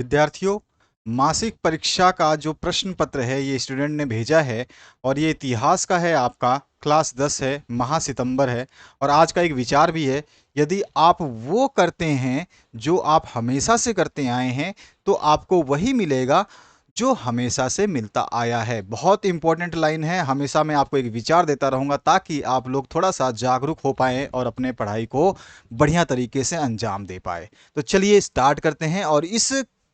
विद्यार्थियों, मासिक परीक्षा का जो प्रश्न पत्र है ये स्टूडेंट ने भेजा है और ये इतिहास का है, आपका क्लास 10 है, माह सितंबर है। और आज का एक विचार भी है, यदि आप वो करते हैं जो आप हमेशा से करते आए हैं तो आपको वही मिलेगा जो हमेशा से मिलता आया है। बहुत इंपॉर्टेंट लाइन है। हमेशा मैं आपको एक विचार देता रहूँगा ताकि आप लोग थोड़ा सा जागरूक हो पाएँ और अपने पढ़ाई को बढ़िया तरीके से अंजाम दे पाए। तो चलिए स्टार्ट करते हैं और इस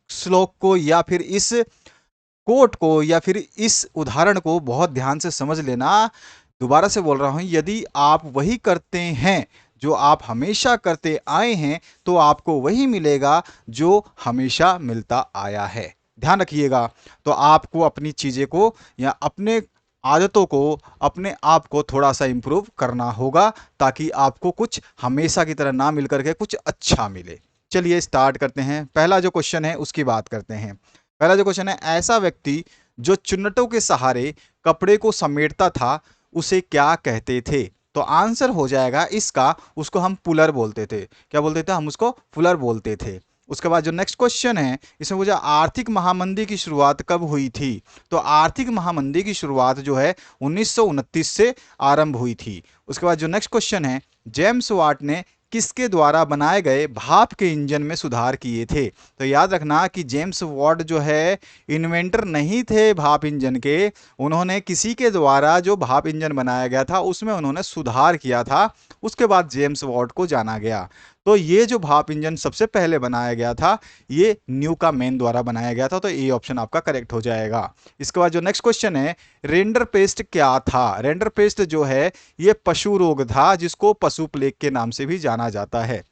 श्लोक को या फिर इस कोट को या फिर इस उदाहरण को बहुत ध्यान से समझ लेना। दोबारा से बोल रहा हूं, यदि आप वही करते हैं जो आप हमेशा करते आए हैं तो आपको वही मिलेगा जो हमेशा मिलता आया है। ध्यान रखिएगा। तो आपको अपनी चीजें को या अपने आदतों को, अपने आप को थोड़ा सा इंप्रूव करना होगा ताकि आपको कुछ हमेशा की तरह ना मिल करके कुछ अच्छा मिले। चलिए स्टार्ट करते हैं। पहला जो क्वेश्चन है उसकी बात करते हैं। पहला जो क्वेश्चन है, ऐसा व्यक्ति जो चुन्नटों के सहारे कपड़े को समेटता था उसे क्या कहते थे? तो आंसर हो जाएगा इसका, उसको हम पुलर बोलते थे। क्या बोलते थे? हम उसको पुलर बोलते थे। उसके बाद जो नेक्स्ट क्वेश्चन है, इसमें पूछा आर्थिक महामंदी की शुरुआत कब हुई थी? तो आर्थिक महामंदी की शुरुआत जो है 1929 से आरंभ हुई थी। उसके बाद जो नेक्स्ट क्वेश्चन है, जेम्स वाट ने किसके द्वारा बनाए गए भाप के इंजन में सुधार किए थे? तो याद रखना कि जेम्स वाट जो है इन्वेंटर नहीं थे भाप इंजन के। उन्होंने किसी के द्वारा जो भाप इंजन बनाया गया था उसमें उन्होंने सुधार किया था, उसके बाद जेम्स वाट को जाना गया। तो ये जो भाप इंजन सबसे पहले बनाया गया था ये न्यूकामेन द्वारा बनाया गया था। तो ये ऑप्शन आपका करेक्ट हो जाएगा। इसके बाद जो नेक्स्ट क्वेश्चन है, रेंडर पेस्ट क्या था? रेंडर पेस्ट जो है ये पशु रोग था जिसको पशु प्लेग के नाम से भी जाना जाता है।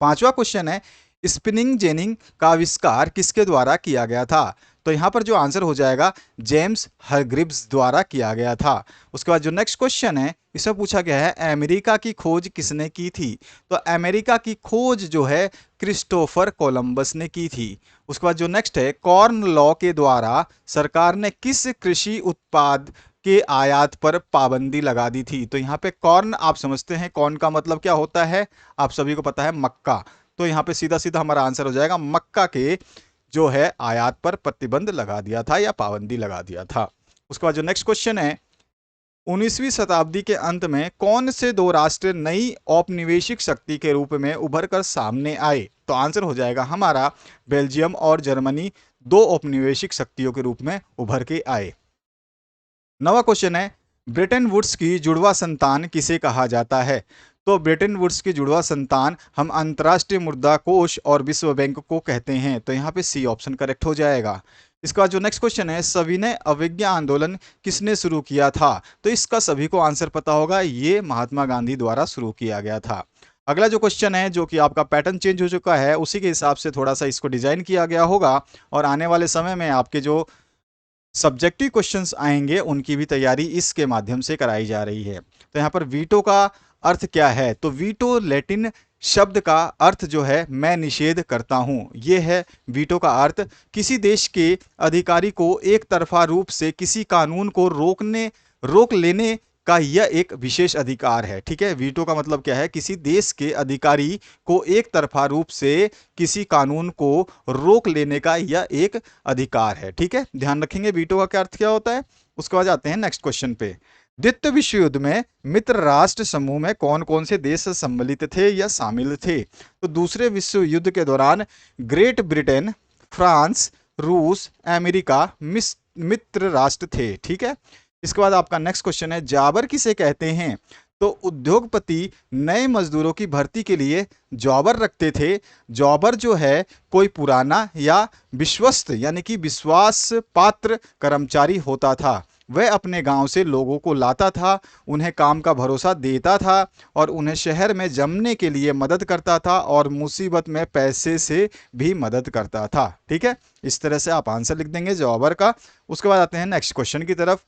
पांचवा क्वेश्चन है, स्पिनिंग जेनिंग का आविष्कार किसके द्वारा किया गया था? तो यहां पर जो आंसर हो जाएगा जेम्स हरग्रिव्स द्वारा किया गया था। उसके बाद जो नेक्स्ट क्वेश्चन है इसमें पूछा गया है अमेरिका की खोज किसने की थी? तो अमेरिका की खोज जो है क्रिस्टोफर कोलंबस ने की थी। उसके बाद जो नेक्स्ट है, कॉर्न लॉ के द्वारा सरकार ने किस कृषि उत्पाद के आयात पर पाबंदी लगा दी थी? तो यहाँ पे कॉर्न आप समझते हैं, कॉर्न का मतलब क्या होता है? आप सभी को पता है, मक्का। तो यहाँ पे सीधा सीधा हमारा आंसर हो जाएगा मक्का के जो है आयात पर प्रतिबंध लगा दिया था या पाबंदी लगा दिया था। उसके बाद जो नेक्स्ट क्वेश्चन है, 19वीं शताब्दी के अंत में कौन से दो राष्ट्र नई औपनिवेशिक शक्ति के रूप में उभर कर सामने आए? तो आंसर हो जाएगा हमारा बेल्जियम और जर्मनी दो औपनिवेशिक शक्तियों के रूप में उभर के आए। नवा क्वेश्चन है, ब्रेटन वुड्स की जुड़वा संतान किसे कहा जाता है? तो ब्रेटन वुड्स की जुड़वा संतान हम अंतर्राष्ट्रीय मुद्रा कोष और विश्व बैंक को कहते हैं। तो यहाँ पे सी ऑप्शन करेक्ट हो जाएगा। इसका जो नेक्स्ट क्वेश्चन है, सविनय अवज्ञा आंदोलन किसने शुरू किया था? तो इसका सभी को आंसर पता होगा, ये महात्मा गांधी द्वारा शुरू किया गया था। अगला जो क्वेश्चन है जो कि आपका पैटर्न चेंज हो चुका है उसी के हिसाब से थोड़ा सा इसको डिजाइन किया गया होगा और आने वाले समय में आपके जो सब्जेक्टिव क्वेश्चंस आएंगे उनकी भी तैयारी इसके माध्यम से कराई जा रही है। तो यहाँ पर वीटो का अर्थ क्या है? तो वीटो लैटिन शब्द का अर्थ जो है मैं निषेध करता हूं, ये है वीटो का अर्थ। किसी देश के अधिकारी को एक तरफा रूप से किसी कानून को रोक लेने का यह एक विशेष अधिकार है। ठीक है, वीटो का मतलब क्या है? किसी देश के अधिकारी को एक तरफा रूप से किसी कानून को रोक लेने का यह एक अधिकार है। ठीक है, ध्यान रखेंगे वीटो का क्या अर्थ क्या होता है। उसके बाद आते हैं नेक्स्ट क्वेश्चन पे। द्वितीय विश्व युद्ध में मित्र राष्ट्र समूह में कौन कौन से देश सम्मिलित थे या शामिल थे? तो दूसरे विश्व युद्ध के दौरान ग्रेट ब्रिटेन, फ्रांस, रूस, अमेरिका मित्र राष्ट्र थे। ठीक है, इसके बाद आपका नेक्स्ट क्वेश्चन है, जाबर किसे कहते हैं? तो उद्योगपति नए मजदूरों की भर्ती के लिए जॉबर रखते थे। जॉबर जो है कोई पुराना या विश्वस्त यानी कि विश्वास पात्र कर्मचारी होता था। वह अपने गांव से लोगों को लाता था, उन्हें काम का भरोसा देता था और उन्हें शहर में जमने के लिए मदद करता था और मुसीबत में पैसे से भी मदद करता था। ठीक है, इस तरह से आप आंसर लिख देंगे जॉबर का। उसके बाद आते हैं नेक्स्ट क्वेश्चन की तरफ।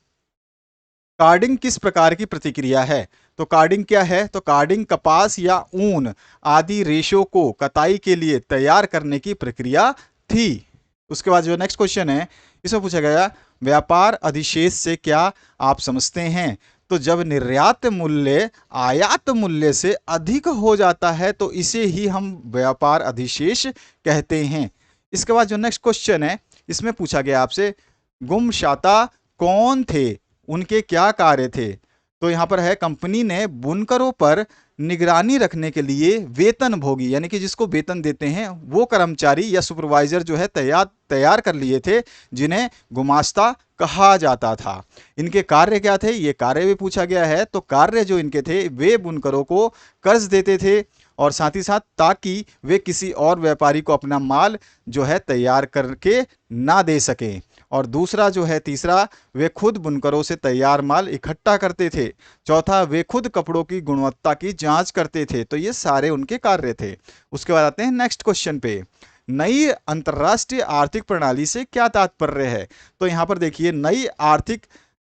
कार्डिंग किस प्रकार की प्रतिक्रिया है? तो कार्डिंग क्या है? तो कार्डिंग कपास या ऊन आदि रेशों को कताई के लिए तैयार करने की प्रक्रिया थी। उसके बाद जो नेक्स्ट क्वेश्चन है इसमें पूछा गया व्यापार अधिशेष से क्या आप समझते हैं? तो जब निर्यात मूल्य आयात मूल्य से अधिक हो जाता है तो इसे ही हम व्यापार अधिशेष कहते हैं। इसके बाद जो नेक्स्ट क्वेश्चन है, इसमें पूछा गया आपसे गुमशाता कौन थे, उनके क्या कार्य थे। तो यहाँ पर है कंपनी ने बुनकरों पर निगरानी रखने के लिए वेतनभोगी यानी कि जिसको वेतन देते हैं वो कर्मचारी या सुपरवाइजर जो है तैयार तैयार कर लिए थे, जिन्हें गुमास्ता कहा जाता था। इनके कार्य क्या थे, ये कार्य भी पूछा गया है। तो कार्य जो इनके थे, वे बुनकरों को कर्ज देते थे और साथ ही साथ ताकि वे किसी और व्यापारी को अपना माल जो है तैयार करके ना दे सकें। और दूसरा जो है तीसरा, वे खुद बुनकरों से तैयार माल इकट्ठा करते थे। चौथा, वे खुद कपड़ों की गुणवत्ता की जांच करते थे। तो ये सारे उनके कार्य थे। उसके बाद आते हैं नेक्स्ट क्वेश्चन पे, नई अंतर्राष्ट्रीय आर्थिक प्रणाली से क्या तात्पर्य है। तो यहां पर देखिए, नई आर्थिक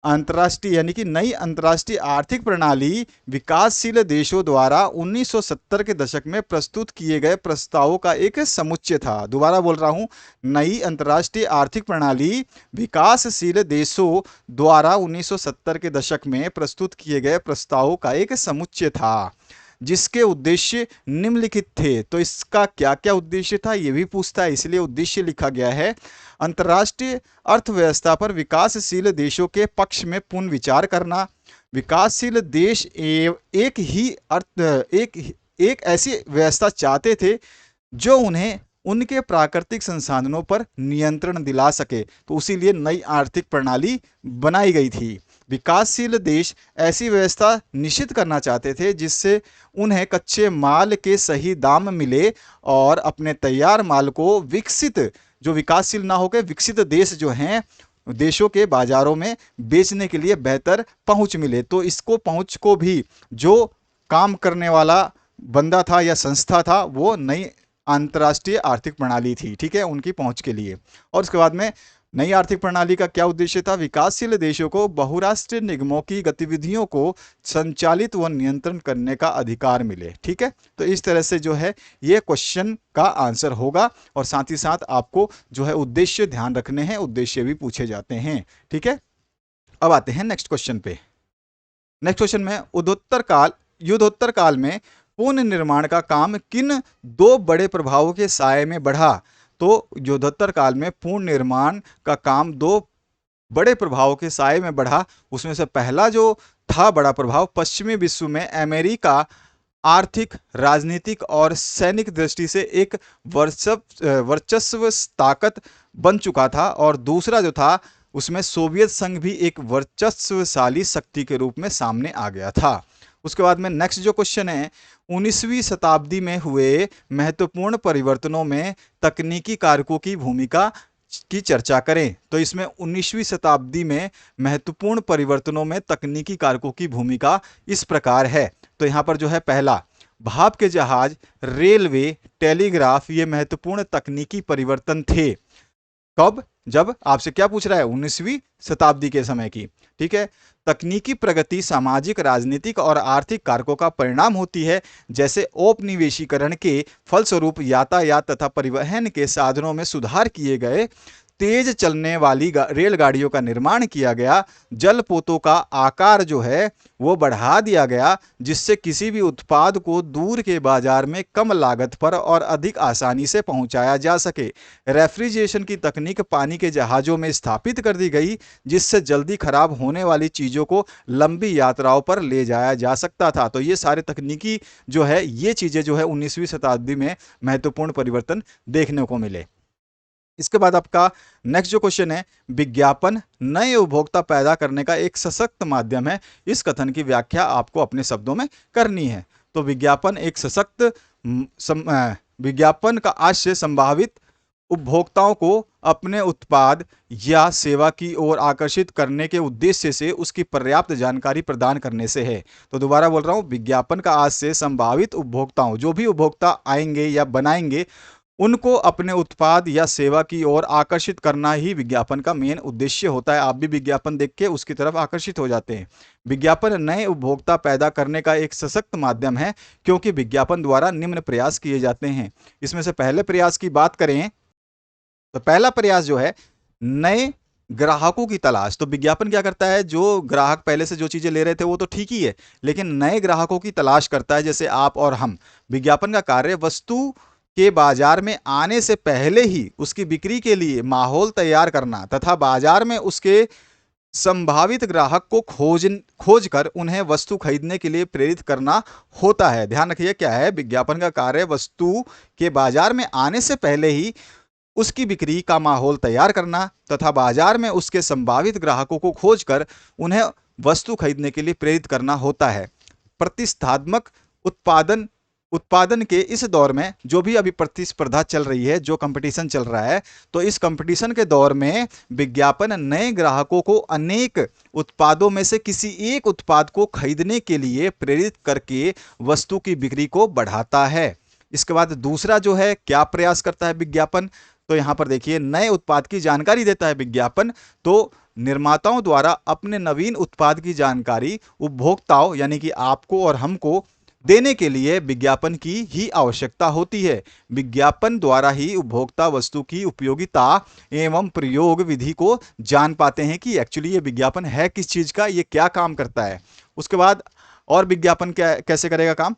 अंतर्राष्ट्रीय यानी कि नई अंतर्राष्ट्रीय आर्थिक प्रणाली विकासशील देशों द्वारा 1970 के दशक में प्रस्तुत किए गए प्रस्तावों का एक समुच्चय था। दोबारा बोल रहा हूं, नई अंतर्राष्ट्रीय आर्थिक प्रणाली विकासशील देशों द्वारा 1970 के दशक में प्रस्तुत किए गए प्रस्तावों का एक समुच्चय था, जिसके उद्देश्य निम्नलिखित थे। तो इसका क्या क्या उद्देश्य था ये भी पूछता है, इसलिए उद्देश्य लिखा गया है। अंतर्राष्ट्रीय अर्थव्यवस्था पर विकासशील देशों के पक्ष में पुनः विचार करना। विकासशील देश एक ऐसी व्यवस्था चाहते थे जो उन्हें उनके प्राकृतिक संसाधनों पर नियंत्रण दिला सके। तो उसी लिए नई आर्थिक प्रणाली बनाई गई थी। विकासशील देश ऐसी व्यवस्था निश्चित करना चाहते थे जिससे उन्हें कच्चे माल के सही दाम मिले और अपने तैयार माल को विकसित, जो विकासशील ना होकर विकसित देश जो हैं, देशों के बाजारों में बेचने के लिए बेहतर पहुंच मिले। तो इसको पहुंच को भी जो काम करने वाला बंदा था या संस्था था, वो नई अंतर्राष्ट्रीय आर्थिक प्रणाली थी। ठीक है, उनकी पहुंच के लिए। और उसके बाद में नई आर्थिक प्रणाली का क्या उद्देश्य था, विकासशील देशों को बहुराष्ट्रीय निगमों की गतिविधियों को संचालित व नियंत्रण करने का अधिकार मिले। ठीक है, तो इस तरह से जो है ये क्वेश्चन का आंसर होगा। और साथ ही साथ आपको जो है उद्देश्य ध्यान रखने हैं, उद्देश्य भी पूछे जाते हैं। ठीक है, अब आते हैं नेक्स्ट क्वेश्चन पे। नेक्स्ट क्वेश्चन में युद्धोत्तर काल में पुनः निर्माण का काम किन दो बड़े प्रभावों के साये में बढ़ा। तो युद्धोत्तर काल में पूर्ण निर्माण का काम दो बड़े प्रभावों के साये में बढ़ा। उसमें से पहला जो था बड़ा प्रभाव, पश्चिमी विश्व में अमेरिका आर्थिक, राजनीतिक और सैनिक दृष्टि से एक वर्चस्व ताकत बन चुका था। और दूसरा जो था, उसमें सोवियत संघ भी एक वर्चस्वशाली शक्ति के रूप में सामने आ गया था। उसके बाद में नेक्स्ट जो क्वेश्चन है, 19वीं शताब्दी में हुए महत्वपूर्ण परिवर्तनों में तकनीकी कारकों की भूमिका की चर्चा करें। तो इसमें 19वीं शताब्दी में महत्वपूर्ण परिवर्तनों में तकनीकी कारकों की भूमिका इस प्रकार है। तो यहाँ पर जो है पहला, भाप के जहाज, रेलवे, टेलीग्राफ, ये महत्वपूर्ण तकनीकी परिवर्तन थे। कब? जब आपसे क्या पूछ रहा है, 19वीं शताब्दी के समय की। ठीक है, तकनीकी प्रगति सामाजिक, राजनीतिक और आर्थिक कारकों का परिणाम होती है, जैसे औपनिवेशीकरण के फलस्वरूप यातायात तथा परिवहन के साधनों में सुधार किए गए, तेज चलने वाली रेलगाड़ियों का निर्माण किया गया, जलपोतों का आकार जो है वो बढ़ा दिया गया, जिससे किसी भी उत्पाद को दूर के बाजार में कम लागत पर और अधिक आसानी से पहुंचाया जा सके। रेफ्रिजरेशन की तकनीक पानी के जहाज़ों में स्थापित कर दी गई, जिससे जल्दी खराब होने वाली चीज़ों को लंबी यात्राओं पर ले जाया जा सकता था। तो ये सारे तकनीकी जो है, ये चीज़ें जो है 19वीं शताब्दी में महत्वपूर्ण परिवर्तन देखने को मिले। इसके बाद आपका नेक्स्ट जो क्वेश्चन है, विज्ञापन नए उपभोक्ता पैदा करने का एक सशक्त माध्यम है। इस कथन की व्याख्या आपको अपने शब्दों में करनी है। तो विज्ञापन एक सशक्त विज्ञापन का आशय संभावित उपभोक्ताओं को अपने उत्पाद या सेवा की ओर आकर्षित करने के उद्देश्य से उसकी पर्याप्त जानकारी प्रदान करने से है। तो दोबारा बोल रहा हूँ, विज्ञापन का आशय संभावित उपभोक्ताओं, जो भी उपभोक्ता आएंगे या बनाएंगे, उनको अपने उत्पाद या सेवा की ओर आकर्षित करना ही विज्ञापन का मेन उद्देश्य होता है। आप भी विज्ञापन देख के उसकी तरफ आकर्षित हो जाते हैं। विज्ञापन नए उपभोक्ता पैदा करने का एक सशक्त माध्यम है, क्योंकि विज्ञापन द्वारा निम्न प्रयास किए जाते हैं। इसमें से पहले प्रयास की बात करें तो पहला प्रयास जो है, नए ग्राहकों की तलाश। तो विज्ञापन क्या करता है, जो ग्राहक पहले से जो चीजें ले रहे थे वो तो ठीक ही है, लेकिन नए ग्राहकों की तलाश करता है, जैसे आप और हम। विज्ञापन का कार्य वस्तु के बाजार में आने से पहले ही उसकी बिक्री के लिए माहौल तैयार करना तथा बाजार में उसके संभावित ग्राहक को खोज कर उन्हें वस्तु खरीदने के लिए प्रेरित करना होता है। ध्यान रखिए, क्या है, विज्ञापन का कार्य वस्तु के बाजार में आने से पहले ही उसकी बिक्री का माहौल तैयार करना तथा बाजार में उसके संभावित ग्राहकों को खोजकर उन्हें वस्तु खरीदने के लिए प्रेरित करना होता है। प्रतिस्पर्धात्मक उत्पादन उत्पादन के इस दौर में जो भी अभी प्रतिस्पर्धा चल रही है, जो कंपटीशन चल रहा है, तो इस कंपटीशन के दौर में विज्ञापन नए ग्राहकों को अनेक उत्पादों में से किसी एक उत्पाद को खरीदने के लिए प्रेरित करके वस्तु की बिक्री को बढ़ाता है। इसके बाद दूसरा जो है, क्या प्रयास करता है विज्ञापन, तो यहां पर देखिए, नए उत्पाद की जानकारी देता है विज्ञापन। तो निर्माताओं द्वारा अपने नवीन उत्पाद की जानकारी उपभोक्ताओं यानी कि आपको और हमको देने के लिए विज्ञापन की ही आवश्यकता होती है। विज्ञापन द्वारा ही उपभोक्ता वस्तु की उपयोगिता एवं प्रयोग विधि को जान पाते हैं कि एक्चुअली ये विज्ञापन है किस चीज का, ये क्या काम करता है। उसके बाद और विज्ञापन कैसे करेगा काम,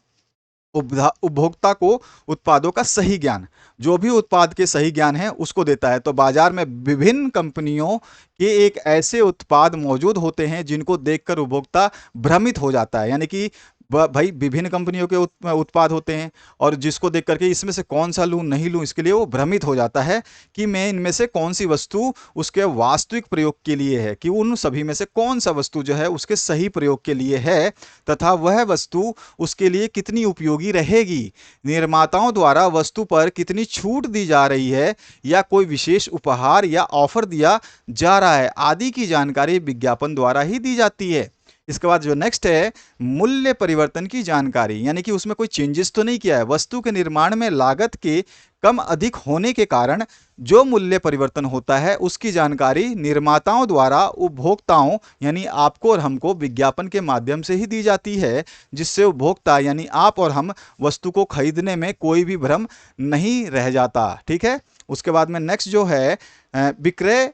उपभोक्ता को उत्पादों का सही ज्ञान, जो भी उत्पाद के सही ज्ञान है उसको देता है। तो बाजार में विभिन्न कंपनियों के एक ऐसे उत्पाद मौजूद होते हैं जिनको देखकर उपभोक्ता भ्रमित हो जाता है, यानी कि भाई विभिन्न कंपनियों के उत्पाद होते हैं और जिसको देख करके इसमें से कौन सा लूं नहीं लूं, इसके लिए वो भ्रमित हो जाता है कि मैं इनमें से कौन सी वस्तु उसके वास्तविक प्रयोग के लिए है, कि उन सभी में से कौन सा वस्तु जो है उसके सही प्रयोग के लिए है तथा वह वस्तु उसके लिए कितनी उपयोगी रहेगी, निर्माताओं द्वारा वस्तु पर कितनी छूट दी जा रही है या कोई विशेष उपहार या ऑफर दिया जा रहा है आदि की जानकारी विज्ञापन द्वारा ही दी जाती है। इसके बाद जो नेक्स्ट है, मूल्य परिवर्तन की जानकारी, यानी कि उसमें कोई चेंजेस तो नहीं किया है, वस्तु के निर्माण में लागत के कम अधिक होने के कारण जो मूल्य परिवर्तन होता है उसकी जानकारी निर्माताओं द्वारा उपभोक्ताओं यानी आपको और हमको विज्ञापन के माध्यम से ही दी जाती है, जिससे उपभोक्ता यानी आप और हम वस्तु को खरीदने में कोई भी भ्रम नहीं रह जाता। ठीक है। उसके बाद में नेक्स्ट जो है, विक्रय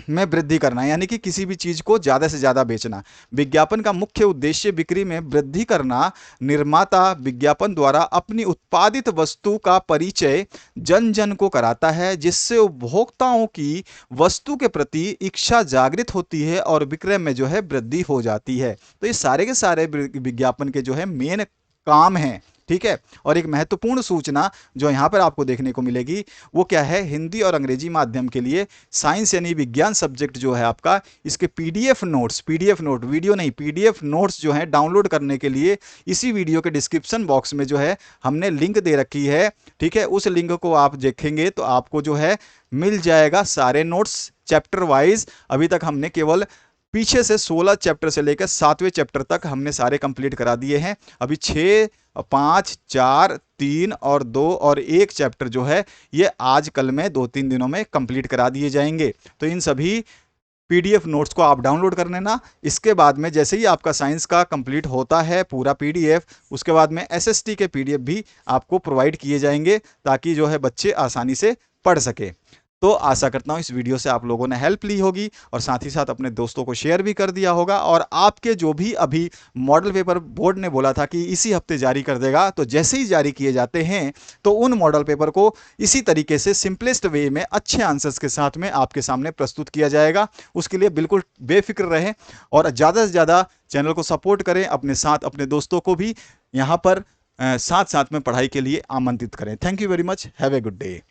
में वृद्धि करना, यानी कि किसी भी चीज को ज्यादा से ज्यादा बेचना। विज्ञापन का मुख्य उद्देश्य बिक्री में वृद्धि करना। निर्माता विज्ञापन द्वारा अपनी उत्पादित वस्तु का परिचय जन जन को कराता है, जिससे उपभोक्ताओं की वस्तु के प्रति इच्छा जागृत होती है और विक्रय में जो है वृद्धि हो जाती है। तो ये सारे के सारे विज्ञापन के जो है मेन काम हैं। ठीक है। और एक महत्वपूर्ण सूचना जो यहां पर आपको देखने को मिलेगी वो क्या है, हिंदी और अंग्रेजी माध्यम के लिए साइंस यानी विज्ञान सब्जेक्ट जो है आपका, इसके पीडीएफ नोट्स, वीडियो नहीं, पीडीएफ नोट्स जो है डाउनलोड करने के लिए इसी वीडियो के डिस्क्रिप्शन बॉक्स में जो है हमने लिंक दे रखी है। ठीक है। उस लिंक को आप देखेंगे तो आपको जो है मिल जाएगा सारे नोट्स चैप्टर वाइज। अभी तक हमने केवल पीछे से 16 चैप्टर से लेकर 7वें चैप्टर तक हमने सारे कंप्लीट करा दिए हैं। अभी 6, 5, 4, 3 और 2 और 1 चैप्टर जो है ये आज कल में 2-3 दिनों में कंप्लीट करा दिए जाएंगे। तो इन सभी पीडीएफ नोट्स को आप डाउनलोड कर लेना। इसके बाद में जैसे ही आपका साइंस का कंप्लीट होता है पूरा पीडीएफ, उसके बाद में एसएसटी के पीडीएफ भी आपको प्रोवाइड किए जाएंगे ताकि जो है बच्चे आसानी से पढ़ सके। तो आशा करता हूं इस वीडियो से आप लोगों ने हेल्प ली होगी और साथ ही साथ अपने दोस्तों को शेयर भी कर दिया होगा। और आपके जो भी अभी मॉडल पेपर बोर्ड ने बोला था कि इसी हफ्ते जारी कर देगा, तो जैसे ही जारी किए जाते हैं तो उन मॉडल पेपर को इसी तरीके से सिंपलेस्ट वे में अच्छे आंसर्स के साथ में आपके सामने प्रस्तुत किया जाएगा। उसके लिए बिल्कुल बेफिक्र रहें और ज़्यादा से ज़्यादा चैनल को सपोर्ट करें, अपने साथ अपने दोस्तों को भी यहाँ पर साथ साथ में पढ़ाई के लिए आमंत्रित करें। Thank you very much. Have a good day.